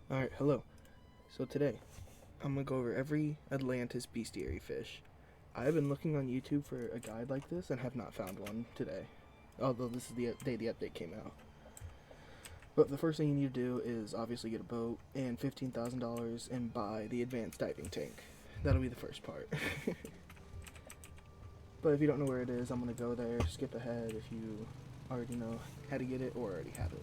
Alright, hello. So today, I'm going to go over every Atlantis bestiary fish. I've been looking on YouTube for a guide like this and have not found one today. Although this is the day the update came out. But the first thing you need to do is obviously get a boat and $15,000 and buy the advanced diving tank. That'll be the first part. But if you don't know where it is, I'm going to go there, skip ahead if you already know how to get it or already have it.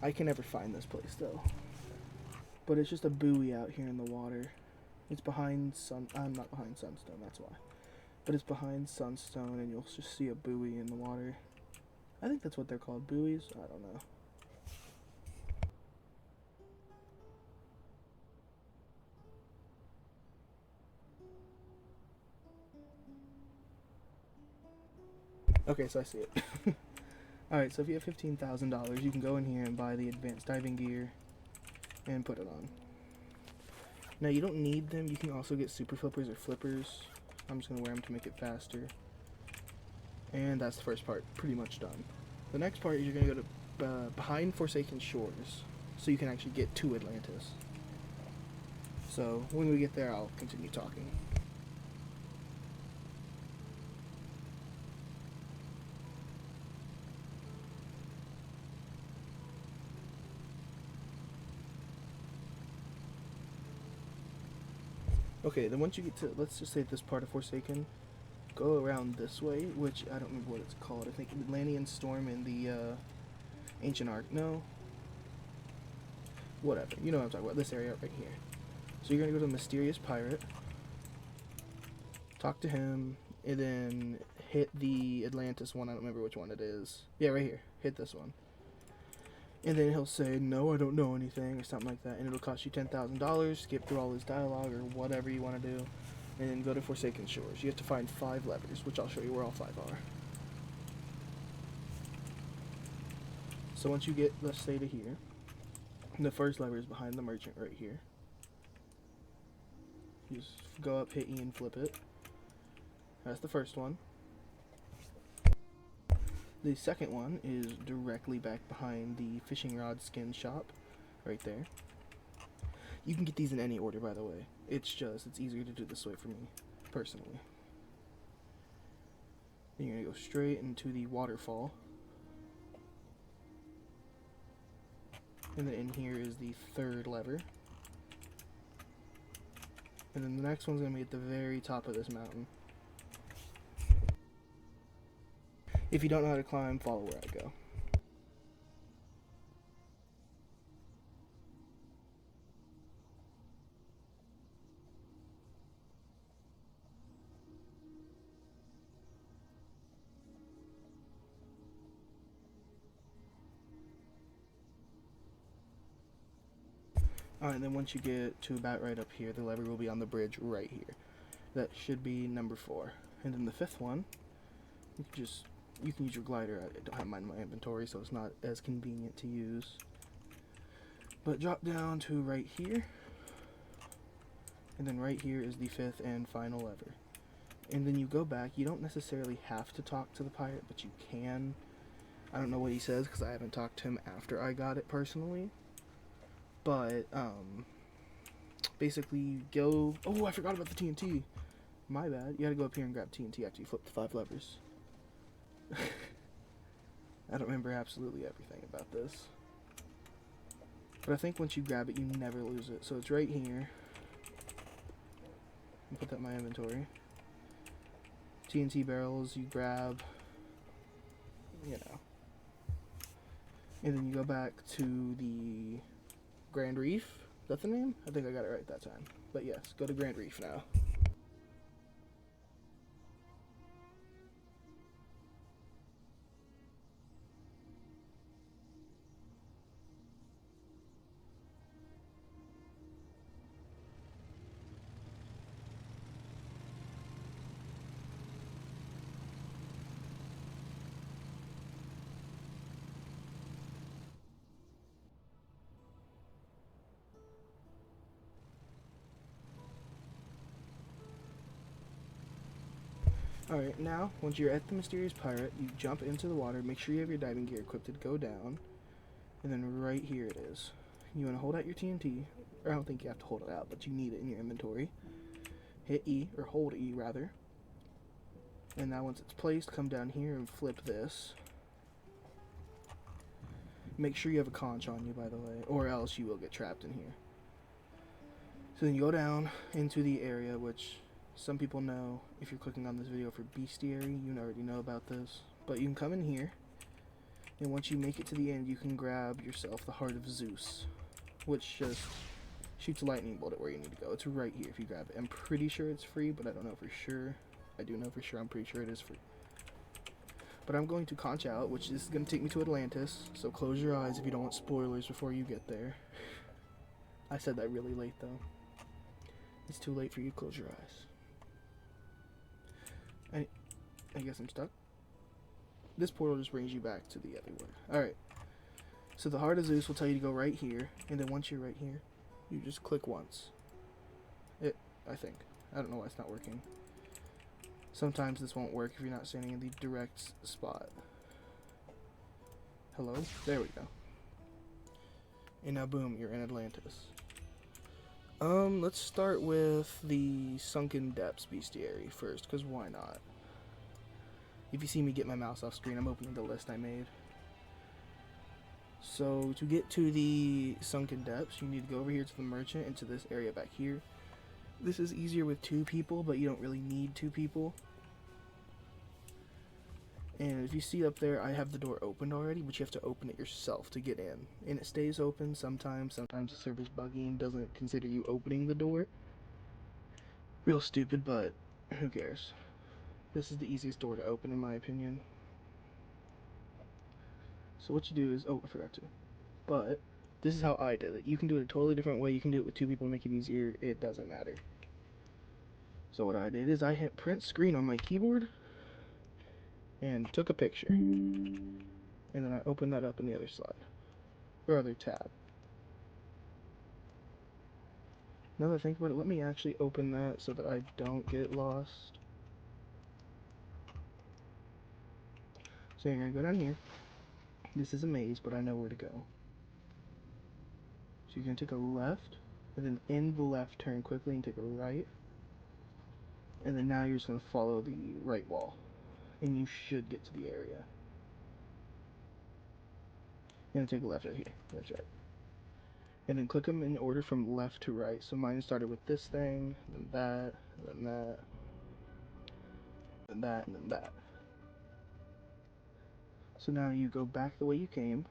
I can never find this place though. But it's just a buoy out here in the water. It's behind I'm not behind Sunstone, that's why. But it's behind Sunstone and you'll just see a buoy in the water. I think that's what they're called, buoys? I don't know. Okay, so I see it. Alright, so if you have $15,000, you can go in here and buy the advanced diving gear and put it on. Now, you don't need them. You can also get super flippers or flippers. I'm just going to wear them to make it faster. And that's the first part, pretty much done. The next part is you're going to go to behind Forsaken Shores, so you can actually get to Atlantis. So, when we get there, I'll continue talking. Okay, then once you get to, let's just say this part of Forsaken, go around this way, which I don't remember what it's called. I think Atlantean Storm in the Ancient Ark. No? Whatever. You know what I'm talking about. This area right here. So you're going to go to Mysterious Pirate, talk to him, and then hit the Atlantis one. I don't remember which one it is. Yeah, right here. Hit this one. And then he'll say, no, I don't know anything, or something like that. And it'll cost you $10,000. Skip through all his dialogue, or whatever you want to do. And then go to Forsaken Shores. You have to find 5 levers, which I'll show you where all 5 are. So once you get, let's say, to here, the first lever is behind the merchant right here. You just go up, hit E, and flip it. That's the first one. The second one is directly back behind the fishing rod skin shop, right there. You can get these in any order, by the way. It's easier to do this way for me, personally. Then you're going to go straight into the waterfall. And then in here is the third lever. And then the next one's going to be at the very top of this mountain. If you don't know how to climb, follow where I go. Alright, then once you get to about right up here, the lever will be on the bridge right here. That should be number 4. And then the 5th one, you can use your glider. I don't have mine in my inventory, so it's not as convenient to use. But drop down to right here. And then right here is the 5th and final lever. And then you go back. You don't necessarily have to talk to the pirate, but you can. I don't know what he says because I haven't talked to him after I got it personally. But, basically go... Oh, I forgot about the TNT. My bad. You gotta go up here and grab TNT after you flip the 5 levers. I don't remember absolutely everything about this. But I think once you grab it, you never lose it. So it's right here. I'll put that in my inventory. TNT barrels, you grab, you know. And then you go back to the Grand Reef. Is that the name? I think I got it right that time. But yes, go to Grand Reef now. Alright, now, once you're at the mysterious pirate, you jump into the water, make sure you have your diving gear equipped to go down, and then right here it is. You want to hold out your TNT, or I don't think you have to hold it out, but you need it in your inventory. Hit E, or hold E rather. And now once it's placed, come down here and flip this. Make sure you have a conch on you, by the way, or else you will get trapped in here. So then you go down into the area, which some people know. If you're clicking on this video for Bestiary, you already know about this. But you can come in here, and once you make it to the end, you can grab yourself the Heart of Zeus, which just shoots a lightning bolt at where you need to go. It's right here if you grab it. I'm pretty sure it's free, but I don't know for sure. I do know for sure, I'm pretty sure it is free. But I'm going to conch out, which is going to take me to Atlantis, so close your eyes if you don't want spoilers before you get there. I said that really late, though. It's too late for you to close your eyes. I guess I'm stuck. This portal just brings you back to the other one. Alright. So the Heart of Zeus will tell you to go right here, and then once you're right here, you just click once. I think. I don't know why it's not working. Sometimes this won't work if you're not standing in the direct spot. Hello? There we go. And now boom, you're in Atlantis. Let's start with the Sunken Bestiary first, because why not? If you see me get my mouse off screen, I'm opening the list I made. So, to get to the Sunken Depths, you need to go over here to the merchant and to this area back here. This is easier with 2 people, but you don't really need 2 people. And if you see up there, I have the door opened already, but you have to open it yourself to get in. And it stays open sometimes. Sometimes the server's buggy and doesn't consider you opening the door. Real stupid, but who cares? This is the easiest door to open in my opinion. So what you do is, oh, I forgot to. But this is how I did it. You can do it a totally different way. You can do it with 2 people to make it easier. It doesn't matter. So what I did is I hit print screen on my keyboard and took a picture. And then I opened that up in the other slide. Or other tab. Now that I think about it, let me actually open that so that I don't get lost. So you're going to go down here. This is a maze, but I know where to go. So you're going to take a left, and then in the left turn quickly and take a right. And then now you're just going to follow the right wall. And you should get to the area. You're going to take a left right here. That's right. And then click them in order from left to right. So mine started with this thing, then that, then that, then that, and then that. So now you go back the way you came.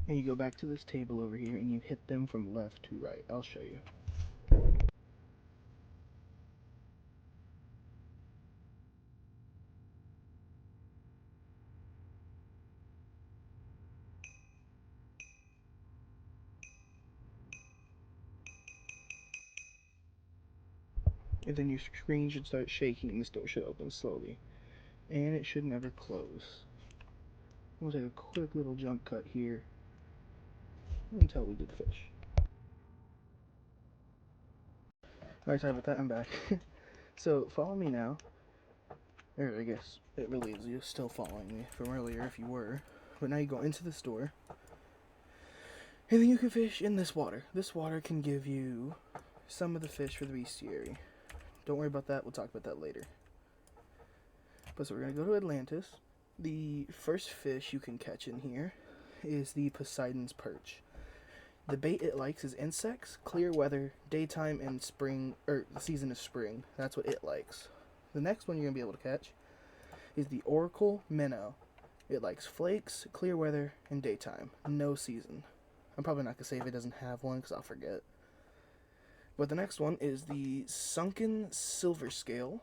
And you go back to this table over here and you hit them from left to right. I'll show you. And then your screen should start shaking and this door should open slowly. And it should never close. We'll take a quick little jump cut here until we did fish. Alright, sorry about that, I'm back. So, follow me now. Or I guess it really is you still following me from earlier if you were. But now you go into this door. And then you can fish in this water. This water can give you some of the fish for the bestiary. Don't worry about that, we'll talk about that later. But so we're going to go to Atlantis. The first fish you can catch in here is the Poseidon's perch. The bait it likes is insects, clear weather, daytime, and spring, or the season of spring. That's what it likes. The next one you're going to be able to catch is the Oracle minnow. It likes flakes, clear weather, and daytime. No season. I'm probably not going to say if it doesn't have one because I'll forget. But the next one is the Sunken silver scale.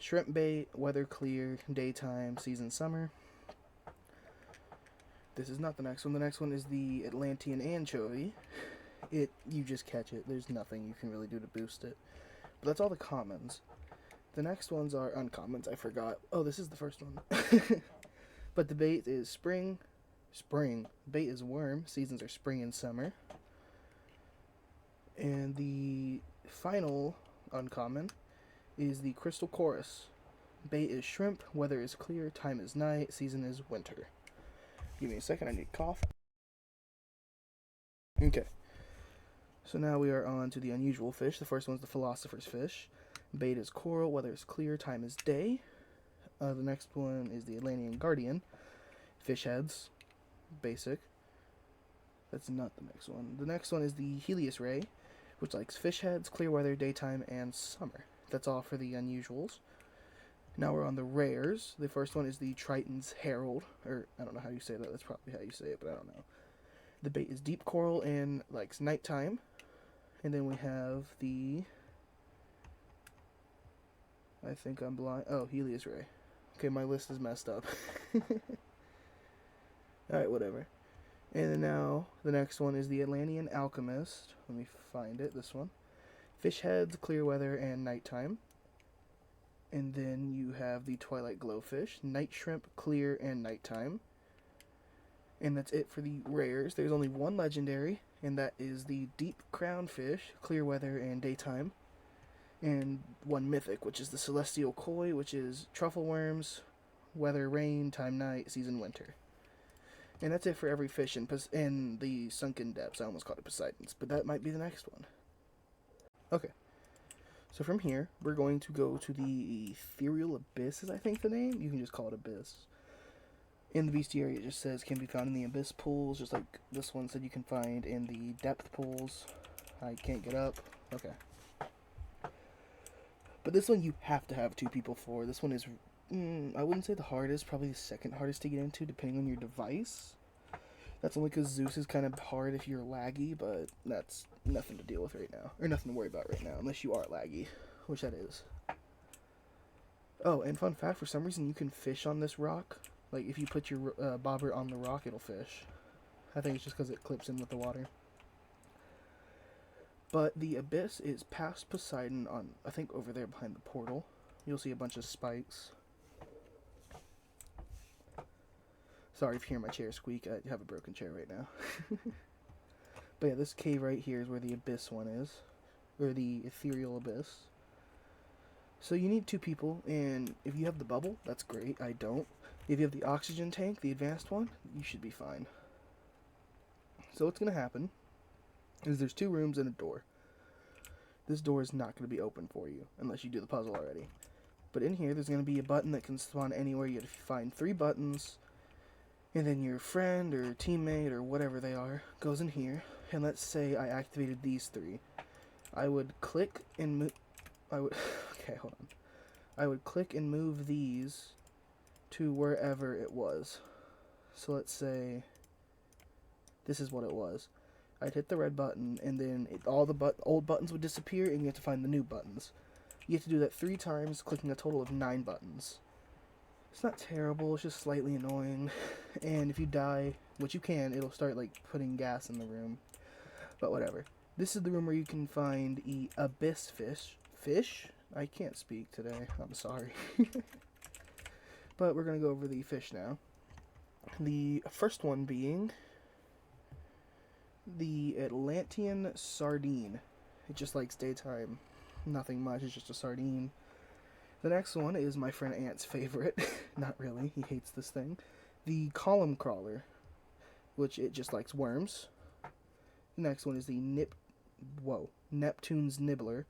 Shrimp bait, weather clear, daytime, season summer. This is not the next one. The next one is the Atlantean anchovy. You just catch it. There's nothing you can really do to boost it. But that's all the commons. The next ones are uncommons. I forgot. Oh, this is the first one. But the bait is spring. Bait is worm. Seasons are spring and summer. And the final uncommon is the crystal chorus. Bait is shrimp. Weather is clear. Time is night. Season is winter. Give me a second. I need cough. Okay. So now we are on to the unusual fish. The first one's the philosopher's fish. Bait is coral. Weather is clear. Time is day. The next one is the Atlantean guardian. Fish heads. Basic. That's not the next one. The next one is the Helios ray, which likes fish heads, clear weather, daytime, and summer. That's all for the unusuals. Now we're on the rares. The first one is the Triton's Herald, or I don't know how you say that. That's probably how you say it, but I don't know. The bait is deep coral and likes nighttime. And then we have the... I think I'm blind. Oh, Helios ray. Okay, my list is messed up. Alright, whatever. And then now, the next one is the Atlantean Alchemist. Let me find it, this one. Fish heads, clear weather, and nighttime. And then you have the Twilight Glowfish, Night Shrimp, clear, and nighttime. And that's it for the rares. There's only one legendary, and that is the Deep Crown Fish, clear weather, and daytime. And one mythic, which is the Celestial Koi, which is truffle worms, weather, rain, time, night, season, winter. And that's it for every fish in the Sunken depths. I almost called it Poseidon's, but that might be the next one. Okay. So from here, we're going to go to the Ethereal Abyss, is I think the name? You can just call it Abyss. In the bestiary, it just says can be found in the Abyss pools, just like this one said you can find in the Depth pools. I can't get up. Okay. But this one you have to have 2 people for. This one is... I wouldn't say the hardest, probably the second hardest to get into, depending on your device. That's only because Zeus is kind of hard if you're laggy, but that's nothing to deal with right now. Or nothing to worry about right now, unless you are laggy, which that is. Oh, and fun fact, for some reason you can fish on this rock. Like, if you put your bobber on the rock, it'll fish. I think it's just because it clips in with the water. But the Abyss is past Poseidon on, I think, over there behind the portal. You'll see a bunch of spikes. Sorry if you hear my chair squeak. I have a broken chair right now. But yeah, this cave right here is where the Abyss one is. Or the Ethereal Abyss. So you need 2 people, and if you have the bubble, that's great. I don't. If you have the oxygen tank, the advanced one, you should be fine. So what's going to happen is there's 2 rooms and a door. This door is not going to be open for you, unless you do the puzzle already. But in here, there's going to be a button that can spawn anywhere. You have to find 3 buttons. And then your friend or teammate or whatever they are goes in here. And let's say I activated these 3. I would click and move... Okay, hold on. I would click and move these to wherever it was. So let's say this is what it was. I'd hit the red button, and then all the old buttons would disappear, and you have to find the new buttons. You have to do that 3 times, clicking a total of 9 buttons. It's not terrible, it's just slightly annoying. And if you die, which you can, it'll start like putting gas in the room. But whatever. This is the room where you can find Abyss fish. I can't speak today, I'm sorry. But we're gonna go over the fish now. The first one being the Atlantean sardine. It just likes daytime. Nothing much, it's just a sardine. The next one is my friend Ant's favorite. Not really, he hates this thing. The column crawler, which it just likes worms. The next one is the Neptune's nibbler.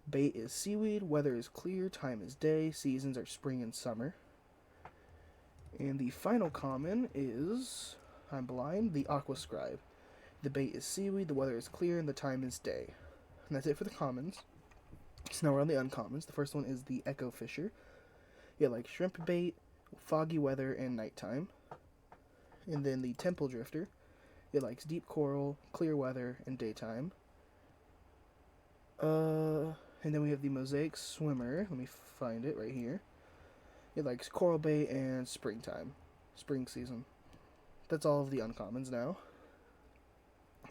Bait is seaweed, weather is clear, time is day, seasons are spring and summer. And the final common is, I'm blind, the aquascribe. The bait is seaweed, the weather is clear, and the time is day. And that's it for the commons. So now we're on the uncommons. The first one is the Echo Fisher. It likes shrimp bait, foggy weather, and nighttime. And then the Temple Drifter. It likes deep coral, clear weather, and daytime. And then we have the Mosaic Swimmer. Let me find it right here. It likes coral bait and springtime. Spring season. That's all of the uncommons now.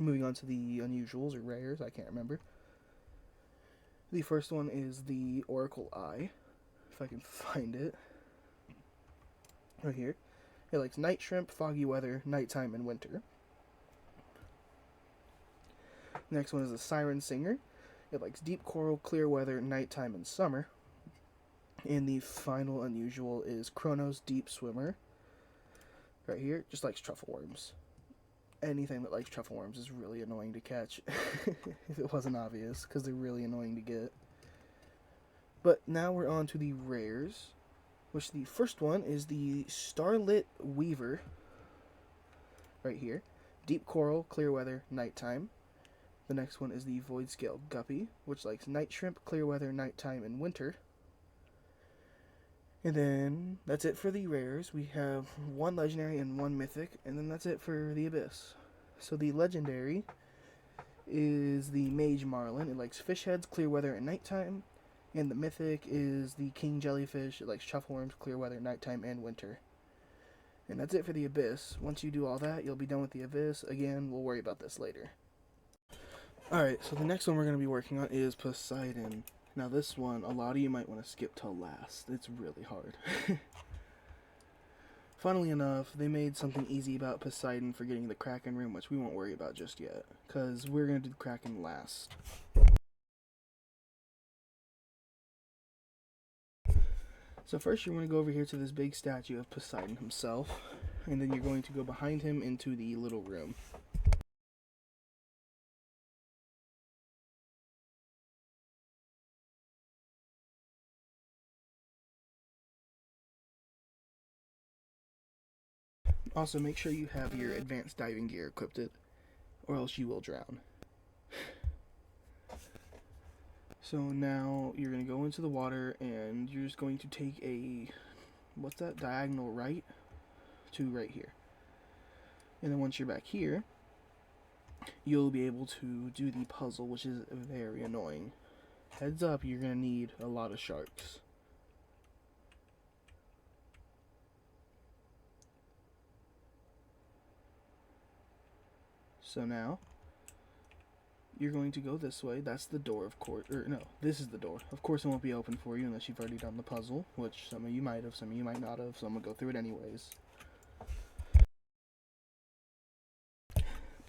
Moving on to the unusuals or rares, I can't remember. The first one is the Oracle Eye, if I can find it. Right here. It likes night shrimp, foggy weather, nighttime, and winter. Next one is the Siren Singer. It likes deep coral, clear weather, nighttime, and summer. And the final unusual is Kronos Deep Swimmer. Right here, just likes truffle worms. Anything that likes truffle worms is really annoying to catch, if it wasn't obvious, because they're really annoying to get. But now we're on to the rares, which the first one is the Starlit Weaver. Right here. Deep coral, clear weather, nighttime. The next one is the Void Scale Guppy, which likes night shrimp, clear weather, nighttime, and winter. And then that's it for the rares. We have one legendary and one mythic, and then that's it for the abyss. So the legendary is the Mage Marlin. It likes fish heads, clear weather, and nighttime. And the mythic is the King Jellyfish. It likes truffle worms, clear weather, nighttime, and winter. And that's it for the abyss. Once you do all that, you'll be done with the abyss. Again, we'll worry about this later. Alright, so the next one we're going to be working on is Poseidon. Now this one, a lot of you might want to skip till last. It's really hard. Funnily enough, they made something easy about Poseidon for getting the Kraken room, which we won't worry about just yet, because we're going to do the Kraken last. So first you're going to go over here to this big statue of Poseidon himself, and then you're going to go behind him into the little room. Also, make sure you have your advanced diving gear equipped, or else you will drown. So now you're going to go into the water, and you're just going to take a, what's that, diagonal right to right here. And then once you're back here, you'll be able to do the puzzle, which is very annoying. Heads up, you're going to need a lot of sharks. So now, you're going to go this way. That's the door, of course. Or, no, this is the door. Of course it won't be open for you unless you've already done the puzzle, which some of you might have, some of you might not have, so I'm going to go through it anyways.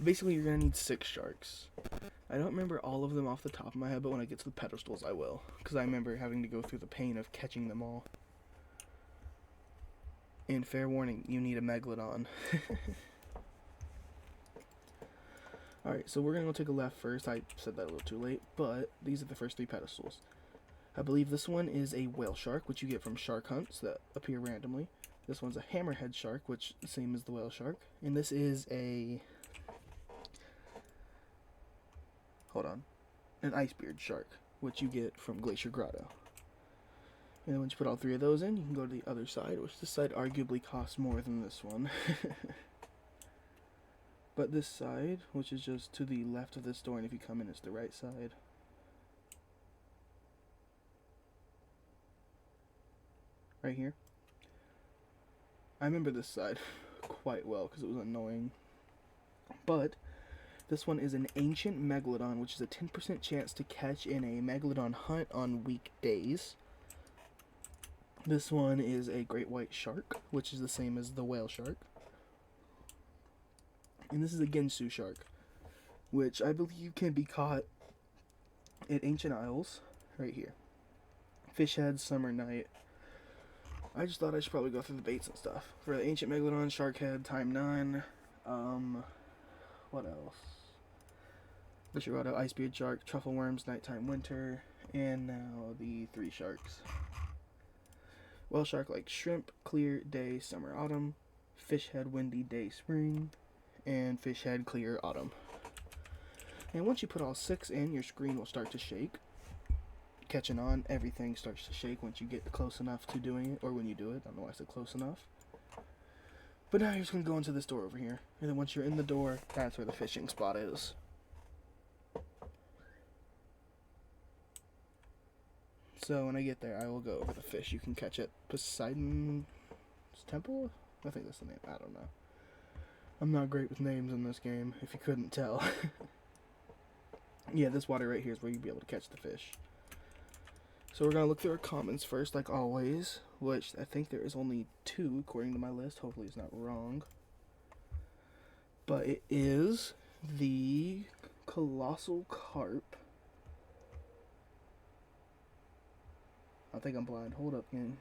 Basically, you're going to need 6 sharks. I don't remember all of them off the top of my head, but when I get to the pedestals, I will. Because I remember having to go through the pain of catching them all. And fair warning, you need a Megalodon. Alright, so we're going to go take a left first. I said that a little too late, but these are the first 3 pedestals. I believe this one is a whale shark, which you get from shark hunts that appear randomly. This one's a hammerhead shark, which is the same as the whale shark. And this is a... hold on. An icebeard shark, which you get from Glacier Grotto. And then once you put all 3 of those in, you can go to the other side, which this side arguably costs more than this one. But this side, which is just to the left of this door, and if you come in, it's the right side. Right here. I remember this side quite well because it was annoying. But this one is an ancient Megalodon, which is a 10% chance to catch in a Megalodon hunt on weekdays. This one is a great white shark, which is the same as the whale shark. And this is a Ginsu shark, which I believe can be caught at Ancient Isles, right here. Fish head, summer night. I just thought I should probably go through the baits and stuff. For the Ancient Megalodon, shark head, time 9. What else? Glacier Grotto, icebeard shark, truffle worms, nighttime, winter, and now the 3 sharks. Whale shark like shrimp, clear, day, summer, autumn. Fish head, windy, day, spring. And fish head, clear, autumn. And once you put all 6 in, your screen will start to shake. Catching on, everything starts to shake once you get close enough to doing it, or when you do it. I don't know why I said close enough. But now you're just going to go into this door over here. And then once you're in the door, that's where the fishing spot is. So when I get there, I will go over the fish you can catch at Poseidon's Temple? I think that's the name. I don't know. I'm not great with names in this game, if you couldn't tell. Yeah, this water right here is where you'll be able to catch the fish. So we're going to look through our commons first, like always, which I think there is only 2 according to my list. Hopefully it's not wrong. But it is the Colossal Carp. I think I'm blind. Hold up, gang.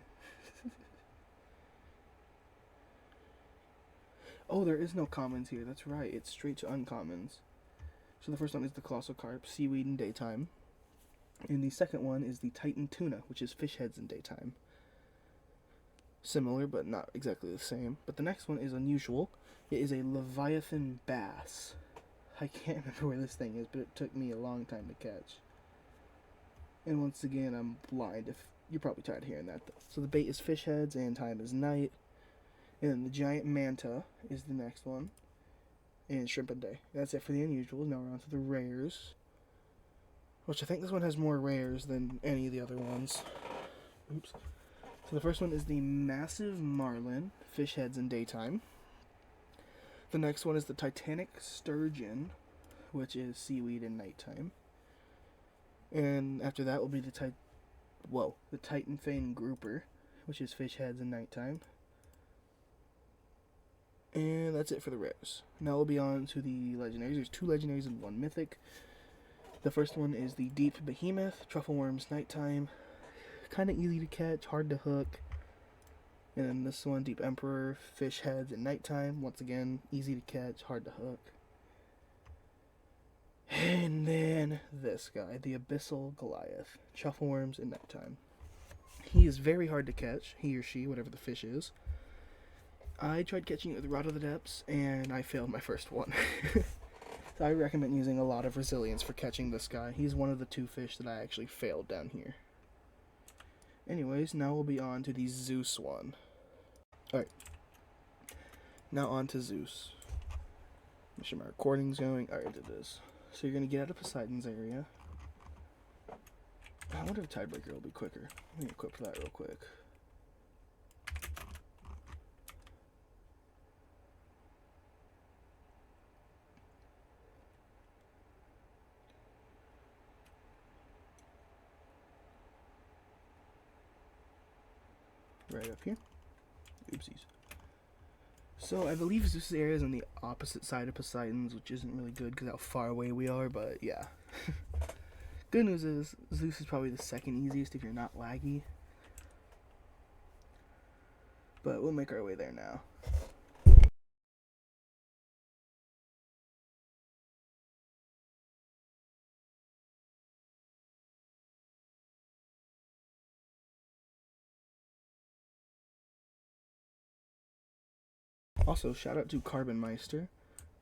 Oh, there is no commons here. That's right. It's straight to uncommons. So the first one is the Colossal Carp, seaweed in daytime. And the second one is the Titan Tuna, which is fish heads in daytime. Similar, but not exactly the same. But the next one is unusual. It is a Leviathan Bass. I can't remember where this thing is, but it took me a long time to catch. And once again, I'm blind. If you're probably tired of hearing that, though. So the bait is fish heads and time is night. And then the giant manta is the next one. And shrimp a day. That's it for the unusuals. Now we're on to the rares. Which I think this one has more rares than any of the other ones. Oops. So the first one is the massive marlin, fish heads in daytime. The next one is the Titanic sturgeon, which is seaweed in nighttime. And after that will be the Titan Fane grouper, which is fish heads in nighttime. And that's it for the rares. Now we'll be on to the legendaries. There's 2 legendaries and 1 mythic. The first one is the Deep Behemoth, Truffle Worms nighttime. Kind of easy to catch, hard to hook. And then this one, Deep Emperor, fish heads at nighttime. Once again, easy to catch, hard to hook. And then this guy, the Abyssal Goliath, Truffle Worms at nighttime. He is very hard to catch, he or she, whatever the fish is. I tried catching it with Rod of the Depths, and I failed my first one. So I recommend using a lot of resilience for catching this guy. He's one of the 2 fish that I actually failed down here. Anyways, now we'll be on to the Zeus one. Alright. Now on to Zeus. Make sure my recording's going. Alright, it is. So you're going to get out of Poseidon's area. I wonder if Tiebreaker will be quicker. Let me equip that real quick. Right up here. Oopsies. So I believe Zeus's area is on the opposite side of Poseidon's, which isn't really good because how far away we are, but yeah. Good news is Zeus is probably the second easiest if you're not laggy. But we'll make our way there now. Also, shout out to Carbon Meister.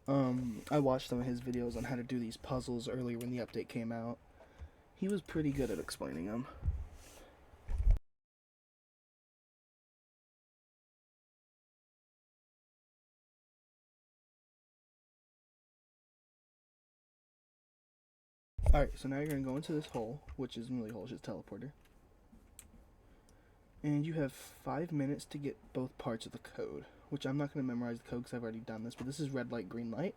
I watched some of his videos on how to do these puzzles earlier when the update came out. He was pretty good at explaining them. Alright, so now you're going to go into this hole, which isn't really a hole, it's just a teleporter. And you have 5 minutes to get both parts of the code, which I'm not going to memorize the code because I've already done this, but this is red light, green light.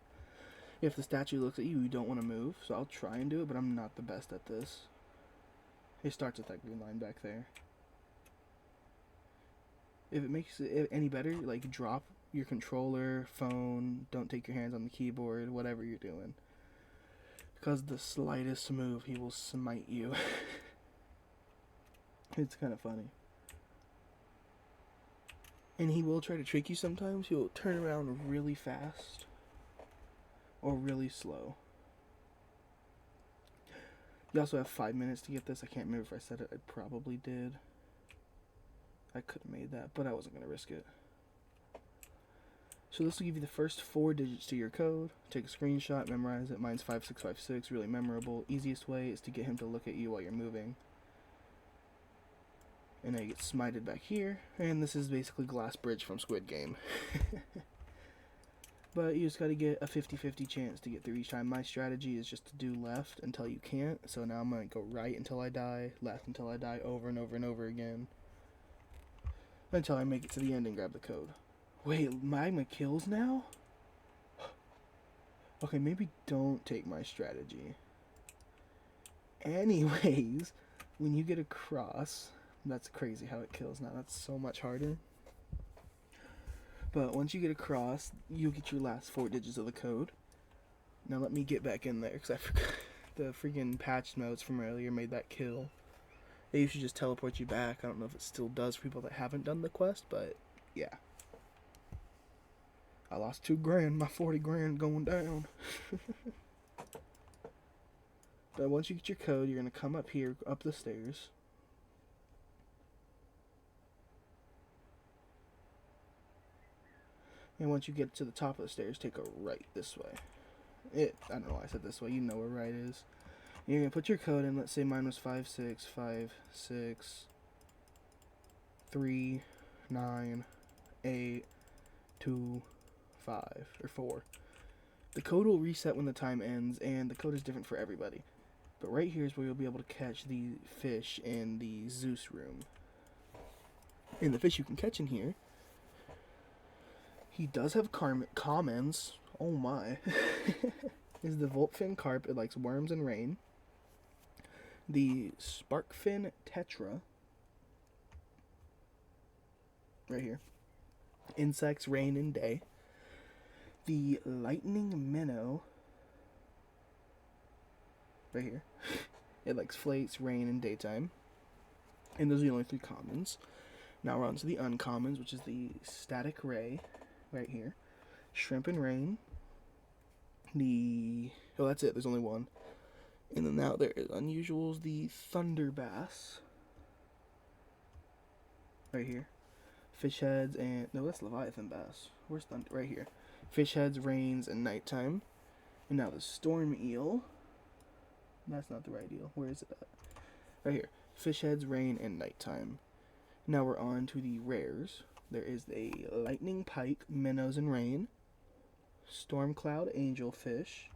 If the statue looks at you, you don't want to move, so I'll try and do it, but I'm not the best at this. It starts with that green line back there. If it makes it any better, like drop your controller, phone, don't take your hands on the keyboard, whatever you're doing. Because the slightest move, he will smite you. It's kind of funny. And he will try to trick you sometimes. He'll turn around really fast. Or really slow. You also have 5 minutes to get this. I can't remember if I said it. I probably did. I could have made that, but I wasn't going to risk it. So this will give you the first 4 digits to your code. Take a screenshot, memorize it. Mine's 5656, really memorable. Easiest way is to get him to look at you while you're moving. And now you get smited back here. And this is basically Glass Bridge from Squid Game. But you just got to get a 50-50 chance to get through each time. My strategy is just to do left until you can't. So now I'm going to go right until I die, left until I die, over and over and over again. Until I make it to the end and grab the code. Wait, magma kills now? Okay, maybe don't take my strategy. Anyways, when you get across, that's crazy how it kills now. That's so much harder. But once you get across, you'll get your last 4 digits of the code. Now let me get back in there, because I forgot the freaking patch notes from earlier made that kill. They usually just teleport you back. I don't know if it still does for people that haven't done the quest, but yeah. I lost 2 grand, my 40 grand going down. But once you get your code, you're going to come up here, up the stairs. And once you get to the top of the stairs, take a right this way. I don't know why I said this way, you know where right is. And you're going to put your code in, let's say mine was 56563982 5 or 4. The code will reset when the time ends, and the code is different for everybody. But right here is where you'll be able to catch the fish in the Zeus room. And the fish you can catch in here, he does have commons. Oh my. Is the Voltfin carp. It likes worms and rain. The Sparkfin tetra. Right here. Insects, rain, and day. The lightning minnow. Right here. It likes flakes, rain, and daytime. And those are the only 3 commons. Now we're on to the uncommons, which is the static ray. Right here. Shrimp and rain. Oh, that's it. There's only 1. And then now there is unusuals. The thunder bass. Right here. Fish heads and... No, that's Leviathan bass. Where's thunder? Right here. Fish heads, rains, and nighttime. And now the storm eel. That's not the right eel. Where is it at? Right here. Fish heads, rain, and nighttime. Now we're on to the rares. There is a lightning pike, minnows, and rain. Storm cloud, angelfish.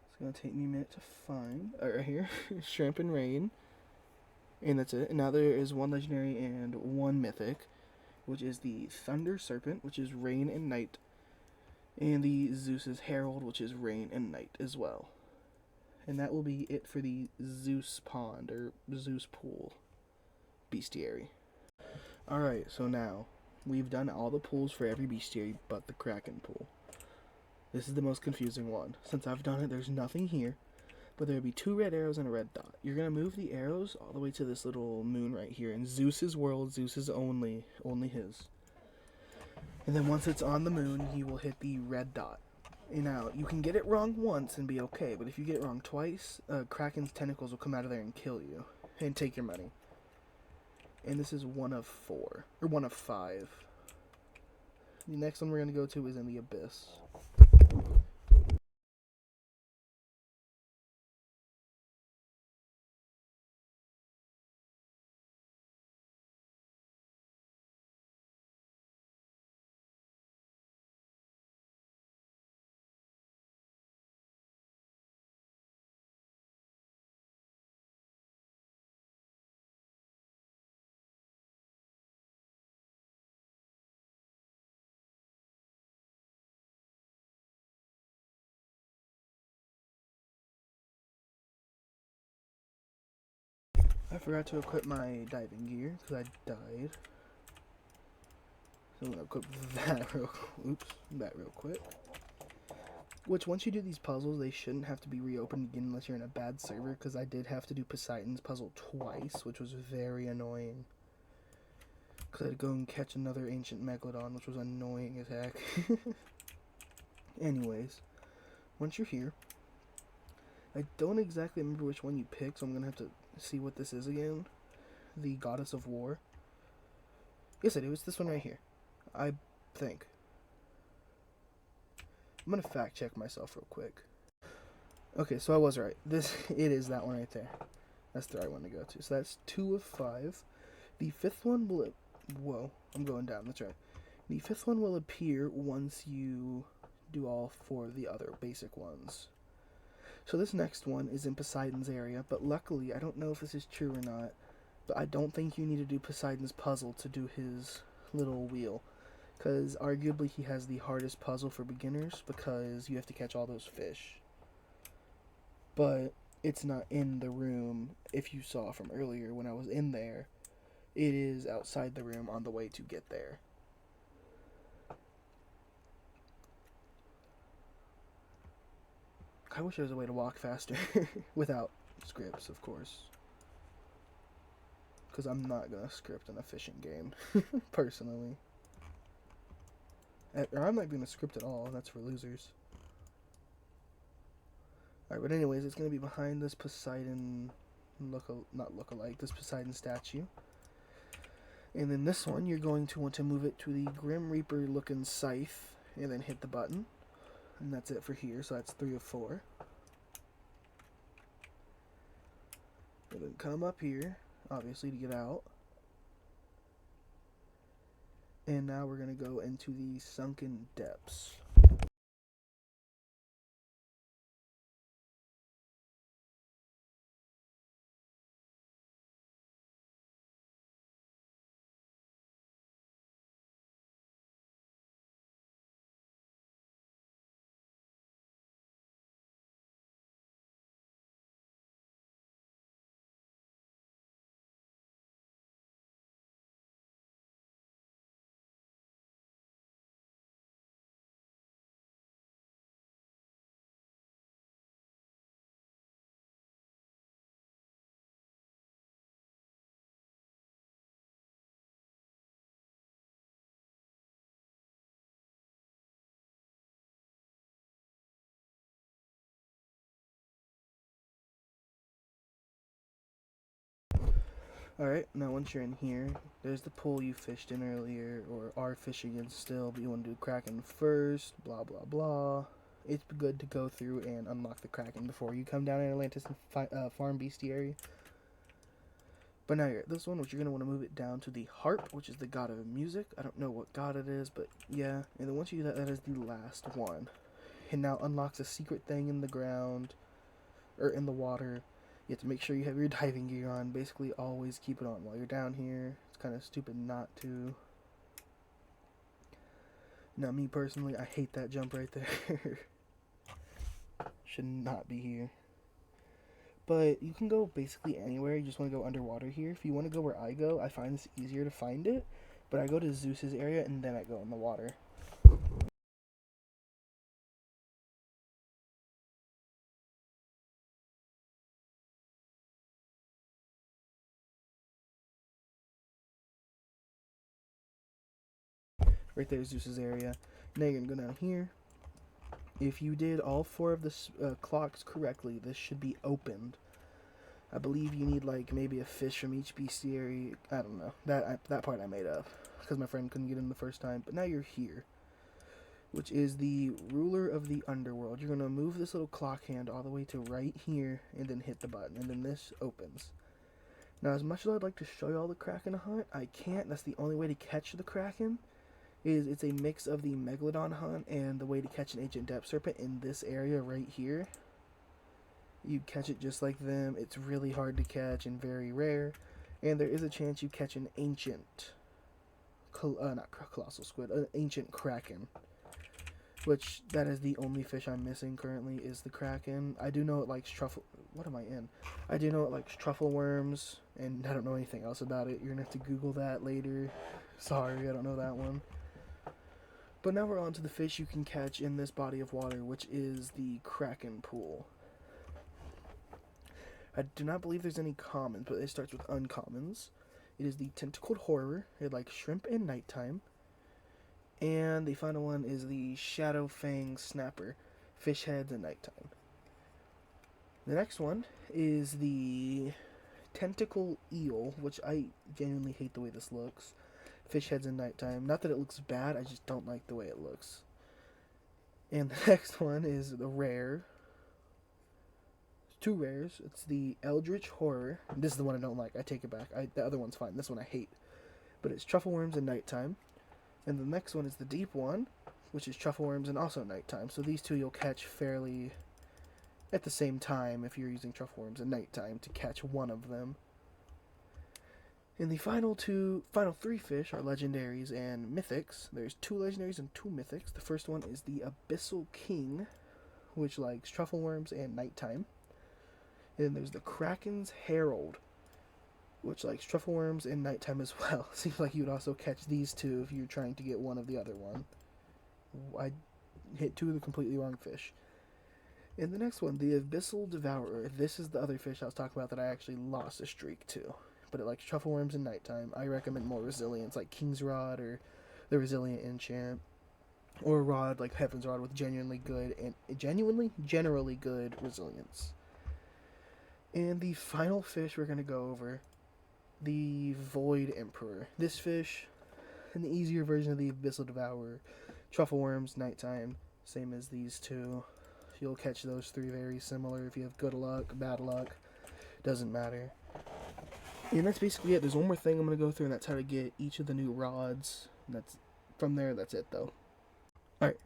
It's going to take me a minute to find. Right here. Shrimp and rain. And that's it. And now there is 1 legendary and 1 mythic, which is the Thunder Serpent, which is rain and night. And the Zeus's Herald, which is rain and night as well. And that will be it for the Zeus Pond, or Zeus Pool Bestiary. Alright, so now, we've done all the pools for every bestiary but the Kraken pool. This is the most confusing one. Since I've done it, there's nothing here, but there will be 2 red arrows and a red dot. You're going to move the arrows all the way to this little moon right here, in Zeus's world. Zeus is only his. And then once it's on the moon, you will hit the red dot. And now, you can get it wrong once and be okay, but if you get it wrong twice, Kraken's tentacles will come out of there and kill you, and take your money. And this is 1 of 4, or 1 of 5. The next one we're going to go to is in the Abyss. I forgot to equip my diving gear because I died. So I'm going to equip that real quick. Which, once you do these puzzles, they shouldn't have to be reopened again unless you're in a bad server, because I did have to do Poseidon's Puzzle twice, which was very annoying. Because I had to go and catch another ancient megalodon, which was annoying as heck. Anyways, once you're here, I don't exactly remember which one you picked, so I'm going to have to see what this is again. The Goddess of War. Yes, I do. It's this one right here. I think. I'm going to fact check myself real quick. Okay, so I was right. It is that one right there. That's the right one to go to. So that's 2 of 5. The 5th one will... Whoa, I'm going down. That's right. The 5th one will appear once you do all 4 of the other basic ones. So this next one is in Poseidon's area, but luckily, I don't know if this is true or not, but I don't think you need to do Poseidon's puzzle to do his little wheel, because arguably he has the hardest puzzle for beginners, because you have to catch all those fish. But it's not in the room. If you saw from earlier when I was in there, it is outside the room on the way to get there. I wish there was a way to walk faster without scripts, of course. Because I'm not going to script an efficient game, personally. Or I'm not going to script at all. That's for losers. Alright, but anyways, it's going to be behind this Poseidon, this Poseidon statue. And then this one, you're going to want to move it to the Grim Reaper looking scythe, and then hit the button. And that's it for here, so that's 3 of 4. And then come up here, obviously, to get out. And now we're going to go into the Sunken Depths. Alright, now once you're in here, there's the pool you fished in earlier, or are fishing in still, but you want to do Kraken first, blah blah blah. It's good to go through and unlock the Kraken before you come down in Atlantis and farm Bestiary. But now you're at this one, which you're going to want to move it down to the harp, which is the god of music. I don't know what god it is, but yeah. And then once you do that, that is the last one. It now unlocks a secret thing in the ground, or in the water. You have to make sure you have your diving gear on. Basically, always keep it on while you're down here. It's kind of stupid not to. Now, me personally, I hate that jump right there. Should not be here. But you can go basically anywhere. You just want to go underwater here. If you want to go where I go, I find this easier to find it. But I go to Zeus's area and then I go in the water. Right there is Zeus's area. Now you're going to go down here. If you did all 4 of the clocks correctly, this should be opened. I believe you need like maybe a fish from each bestiary. I don't know. That part I made up because my friend couldn't get in the first time. But now you're here, which is the ruler of the underworld. You're gonna move this little clock hand all the way to right here, and then hit the button, and then this opens. Now, as much as I'd like to show you all the Kraken hunt, I can't. That's the only way to catch the Kraken. It's a mix of the Megalodon hunt and the way to catch an ancient depth serpent in this area right here. You catch it just like them. It's really hard to catch and very rare. And there is a chance you catch an ancient, not colossal squid, an ancient Kraken. Which, that is the only fish I'm missing currently, is the Kraken. I do know it likes truffle, what am I in? I do know it likes truffle worms, and I don't know anything else about it. You're going to have to Google that later. Sorry, I don't know that one. But now we're on to the fish you can catch in this body of water, which is the Kraken pool. I do not believe there's any commons, but it starts with uncommons. It is the Tentacled Horror. It likes shrimp in nighttime. And the final one is the Shadow Fang Snapper. Fish heads at nighttime. The next one is the Tentacle Eel, which I genuinely hate the way this looks. Fish heads in nighttime. Not that it looks bad, I just don't like the way it looks. And the next one is the rare. 2 rares. It's the Eldritch Horror. This is the one I don't like. I take it back. The other one's fine. This one I hate. But it's Truffle Worms in nighttime. And the next one is the deep one, which is Truffle Worms and also nighttime. So these two you'll catch fairly at the same time if you're using Truffle Worms in nighttime to catch one of them. And the final 3 fish are legendaries and mythics. There's 2 legendaries and 2 mythics. The first one is the Abyssal King, which likes Truffle Worms and nighttime. And then there's the Kraken's Herald, which likes truffle worms and nighttime as well. Seems like you would also catch these two if you're trying to get one of the other one. I hit two of the completely wrong fish. And the next one, the Abyssal Devourer. This is the other fish I was talking about that I actually lost a streak to. But it likes truffle worms and nighttime. I recommend more resilience, like King's Rod or the Resilient Enchant. Or a rod like Heaven's Rod with generally good resilience. And the final fish we're going to go over, the Void Emperor. This fish, an easier version of the Abyssal Devourer. Truffle worms, nighttime, same as these two. You'll catch those three very similar if you have good luck, bad luck, doesn't matter. And that's basically it. There's one more thing I'm going to go through, and that's how to get each of the new rods. That's from there, that's it though. Alright,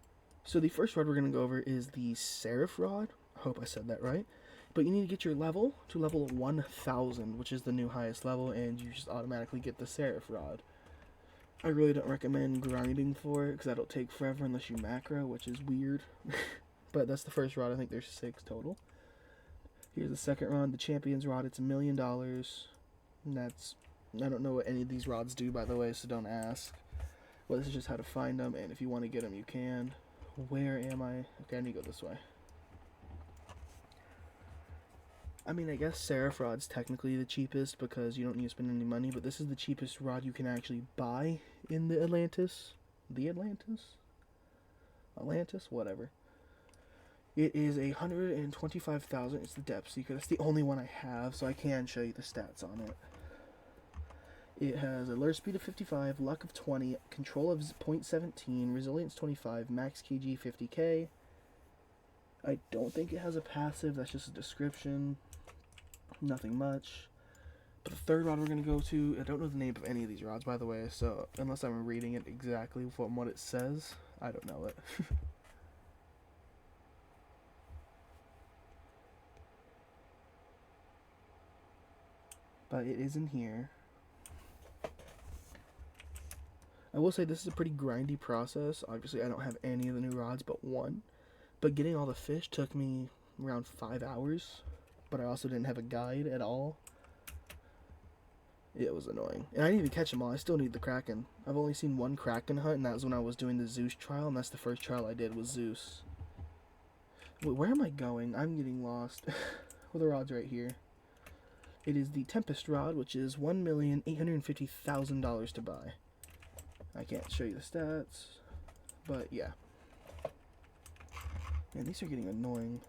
so the first rod we're going to go over is the Seraph Rod. I hope I said that right. But you need to get your level to level 1000, which is the new highest level, and you just automatically get the Seraph Rod. I really don't recommend grinding for it, because that'll take forever unless you macro, which is weird. But that's the first rod. I think there's 6 total. Here's the second rod, the Champion's Rod. It's $1 million. And that's, I don't know what any of these rods do, by the way, so don't ask. Well, this is just how to find them, and if you want to get them, you can. Where am I? Okay, I need to go this way. I mean, I guess Seraph Rod's technically the cheapest because you don't need to spend any money, but this is the cheapest rod you can actually buy in the Atlantis. The Atlantis? Atlantis? Whatever. It is 125,000. It's the Depth Seeker. That's the only one I have, so I can show you the stats on it. It has alert speed of 55, luck of 20, control of 0.17, resilience 25, max kg 50k. I don't think it has a passive, that's just a description. Nothing much. But the third rod we're going to go to, I don't know the name of any of these rods, by the way, so unless I'm reading it exactly from what it says, I don't know it. But it is in here. I will say this is a pretty grindy process. Obviously, I don't have any of the new rods but one. But getting all the fish took me around 5 hours. But I also didn't have a guide at all. It was annoying. And I didn't even catch them all. I still need the Kraken. I've only seen one Kraken hunt, and that was when I was doing the Zeus trial. And that's the first trial I did was Zeus. Wait, where am I going? I'm getting lost. Well, the rod's right here. It is the Tempest Rod, which is $1,850,000 to buy. I can't show you the stats, but yeah. Man, these are getting annoying.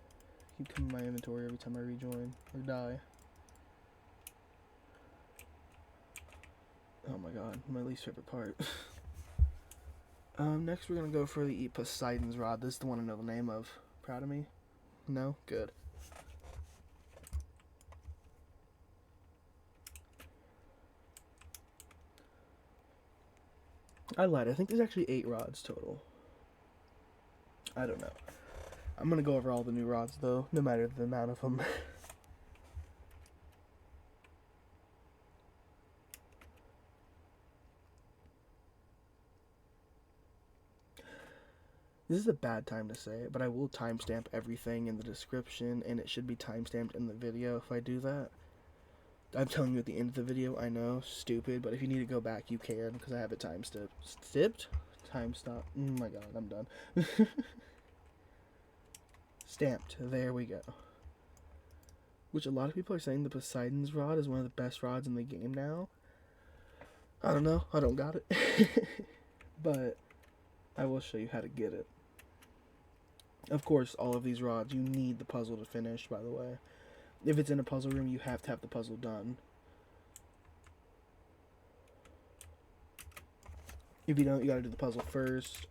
Keep coming in my inventory every time I rejoin or die. Oh my god, my least favorite part. Next we're gonna go for the Poseidon's Rod. This is the one I know the name of. Proud of me? No? Good. I lied. I think there's actually 8 rods total. I don't know. I'm going to go over all the new rods, though, no matter the amount of them. This is a bad time to say it, but I will timestamp everything in the description, and it should be timestamped in the video if I do that. I'm telling you at the end of the video, I know, stupid, but if you need to go back, you can, because I have it time-stamped. Time stop. Oh my god, I'm done. Stamped. There we go. Which a lot of people are saying the Poseidon's Rod is one of the best rods in the game now. I don't know. I don't got it. But I will show you how to get it. Of course, all of these rods, you need the puzzle to finish, by the way. If it's in a puzzle room, you have to have the puzzle done. If you don't, you gotta do the puzzle first,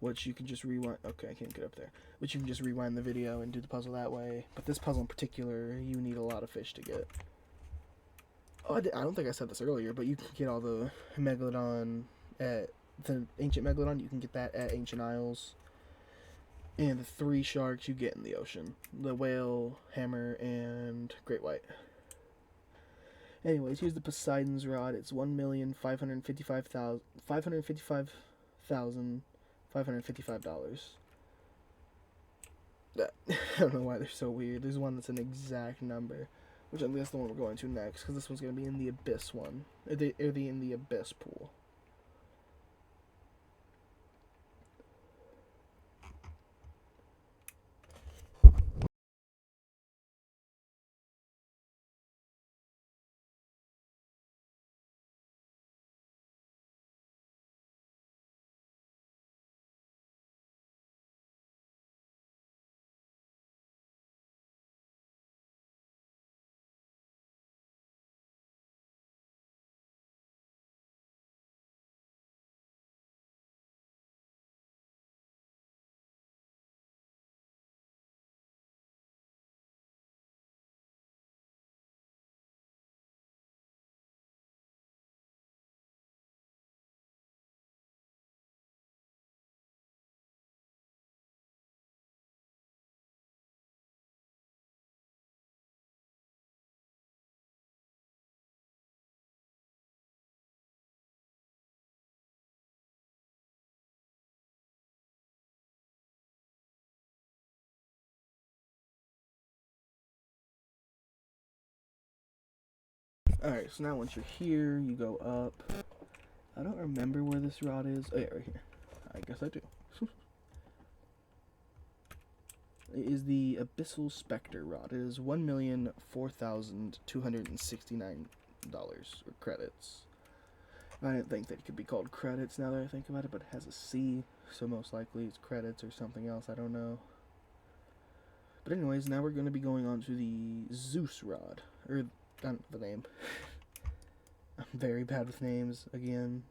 which you can just rewind. Okay, I can't get up there. Which you can just rewind the video and do the puzzle that way. But this puzzle in particular, you need a lot of fish to get. Oh, I don't think I said this earlier, but you can get all the Megalodon at the Ancient Megalodon. You can get that at Ancient Isles. And the 3 sharks you get in the ocean. The whale, hammer, and great white. Anyways, here's the Poseidon's Rod. It's $1,555,555. I don't know why they're so weird. There's one that's an exact number, which I think that's the one we're going to next, because this one's going to be in the Abyss one. In the Abyss pool. Alright, so now once you're here, you go up. I don't remember where this rod is. Oh yeah, right here. I guess I do. It is the Abyssal Spectre rod. It is $1,004,269 or credits. I didn't think that it could be called credits now that I think about it, but it has a C, so most likely it's credits or something else, I don't know. But anyways, now we're going to be going on to the Zeus rod, or, I don't know the name. I'm very bad with names, again.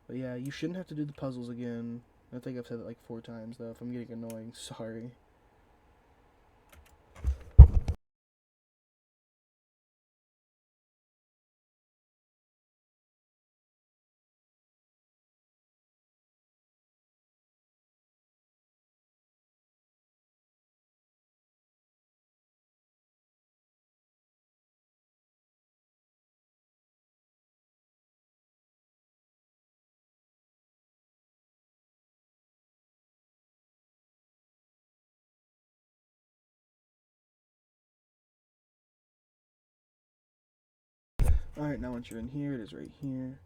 But yeah, you shouldn't have to do the puzzles again. I think I've said it like 4 times, though. If I'm getting annoying, sorry. Alright, now once you're in here, it is right here.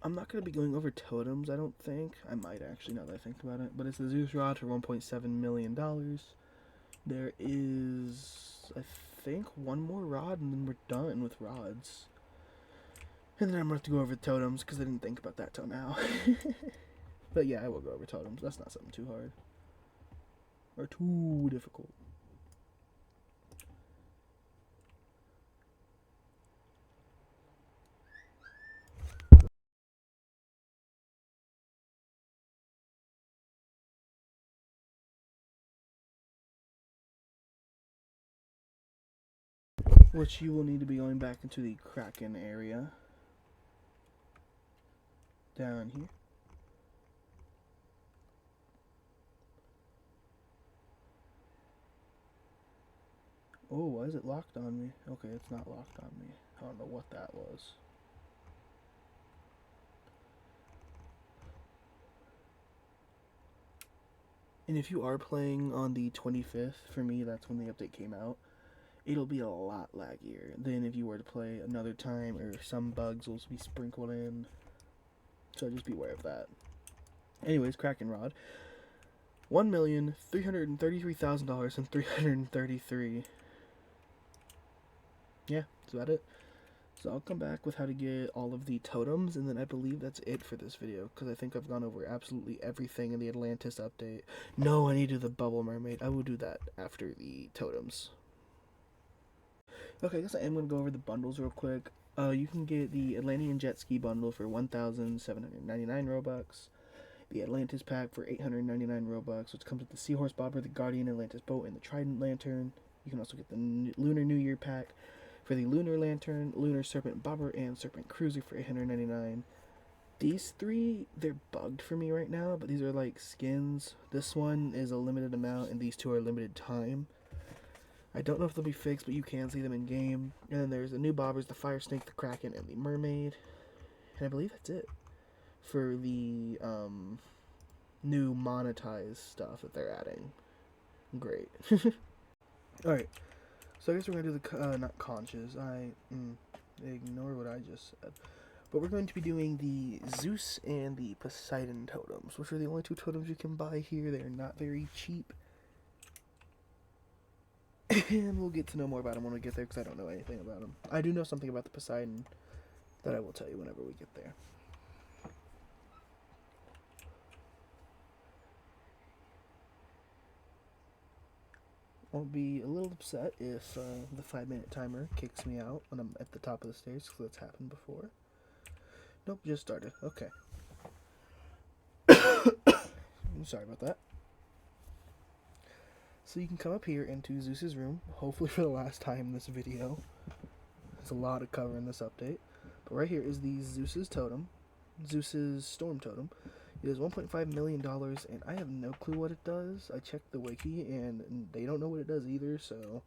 I'm not going to be going over totems, I don't think. I might actually, now that I think about it. But it's the Zeus rod for $1.7 million. There is, I think, one more rod, and then we're done with rods. And then I'm going to have to go over totems, because I didn't think about that till now. But yeah, I will go over totems. That's not something too hard. Or too difficult. Which you will need to be going back into the Kraken area. Down here. Oh, why is it locked on me? Okay, it's not locked on me. I don't know what that was. And if you are playing on the 25th, for me, that's when the update came out, it'll be a lot laggier than if you were to play another time, or some bugs will be sprinkled in. So just be aware of that. Anyways, Kraken Rod. $1,333,333. Yeah, that's about it. So I'll come back with how to get all of the totems, and then I believe that's it for this video, because I think I've gone over absolutely everything in the Atlantis update. No, I need to do the Bubble Mermaid. I will do that after the totems. Okay, I guess I am going to go over the bundles real quick. You can get the Atlantean Jet Ski bundle for 1,799 Robux. The Atlantis pack for 899 Robux, which comes with the Seahorse Bobber, the Guardian Atlantis boat, and the Trident Lantern. You can also get the Lunar New Year pack for the Lunar Lantern, Lunar Serpent Bobber, and Serpent Cruiser for 899. These 3, they're bugged for me right now, but these are like skins. This one is a limited amount, and these 2 are limited time. I don't know if they'll be fixed, but you can see them in game. And then there's the new bobbers, the Fire Snake, the Kraken, and the Mermaid. And I believe that's it for the new monetized stuff that they're adding. Great. Alright, so I guess we're going to do the, not conches, ignore what I just said. But we're going to be doing the Zeus and the Poseidon totems, which are the only two totems you can buy here. They are not very cheap. And we'll get to know more about them when we get there, because I don't know anything about them. I do know something about the Poseidon that I will tell you whenever we get there. I'll be a little upset if the 5-minute timer kicks me out when I'm at the top of the stairs, because that's happened before. Nope, just started. Okay. I'm sorry about that. So you can come up here into Zeus's room, hopefully for the last time in this video. There's a lot to cover in this update. But right here is the Zeus's totem, Zeus's storm totem. It is $1.5 million, and I have no clue what it does. I checked the wiki, and they don't know what it does either, so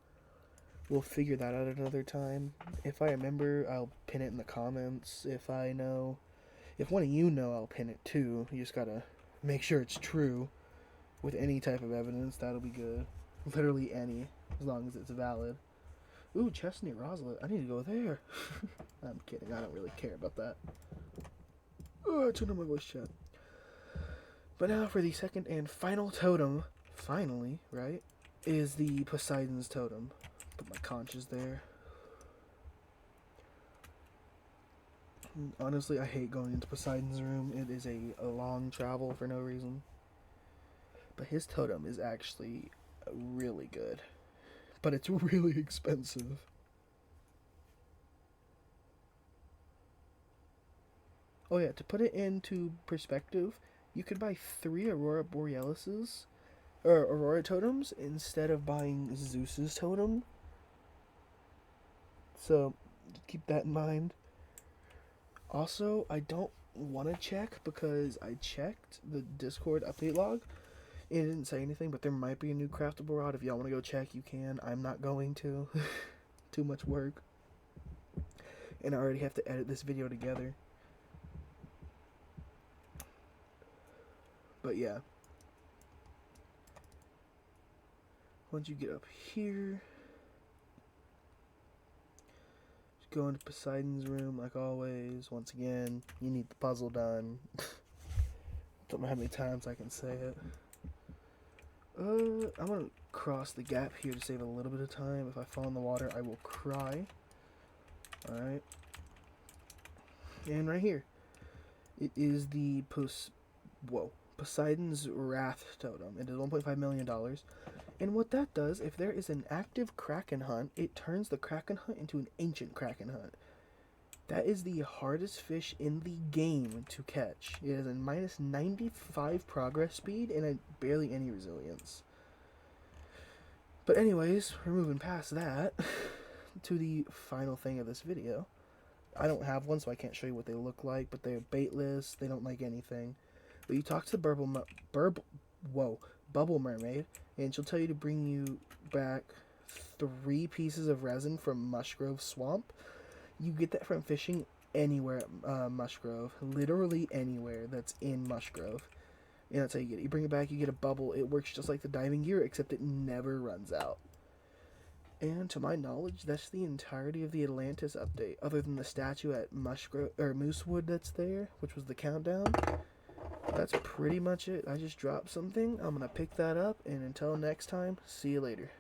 we'll figure that out another time. If I remember, I'll pin it in the comments. If I know, if one of you know, I'll pin it too. You just gotta make sure it's true with any type of evidence. That'll be good. Literally any, as long as it's valid. Ooh, Chestnut Roslet. I need to go there. I'm kidding. I don't really care about that. Oh, I turned on my voice chat. But now for the second and final totem, finally, right, is the Poseidon's totem. Put my conches there. Honestly, I hate going into Poseidon's room. It is a long travel for no reason. But his totem is actually really good. But it's really expensive. Oh yeah, to put it into perspective, you could buy 3 Aurora Borealises, or Aurora Totems, instead of buying Zeus's totem. So, keep that in mind. Also, I don't want to check, because I checked the Discord update log, and it didn't say anything, but there might be a new craftable rod. If y'all want to go check, you can. I'm not going to. Too much work. And I already have to edit this video together. But yeah. Once you get up here, just go into Poseidon's room like always. Once again, you need the puzzle done. Don't know how many times I can say it. I'm gonna cross the gap here to save a little bit of time. If I fall in the water, I will cry. Alright. And right here, it is the Poseidon's Wrath totem. It is $1.5 million. And what that does, if there is an active Kraken hunt, it turns the Kraken hunt into an ancient Kraken hunt. That is the hardest fish in the game to catch. It has a minus 95 progress speed and barely any resilience. But anyways, we're moving past that to the final thing of this video. I don't have one, so I can't show you what they look like, but they're baitless. They don't like anything. But you talk to the Bubble Mermaid, and she'll tell you to bring you back 3 pieces of resin from Mushgrove Swamp. You get that from fishing anywhere at Mushgrove. Literally anywhere that's in Mushgrove. And that's how you get it. You bring it back, you get a bubble. It works just like the diving gear, except it never runs out. And to my knowledge, that's the entirety of the Atlantis update, other than the statue at Moosewood that's there, which was the countdown. That's pretty much it. I just dropped something. I'm going to pick that up, and until next time, see you later.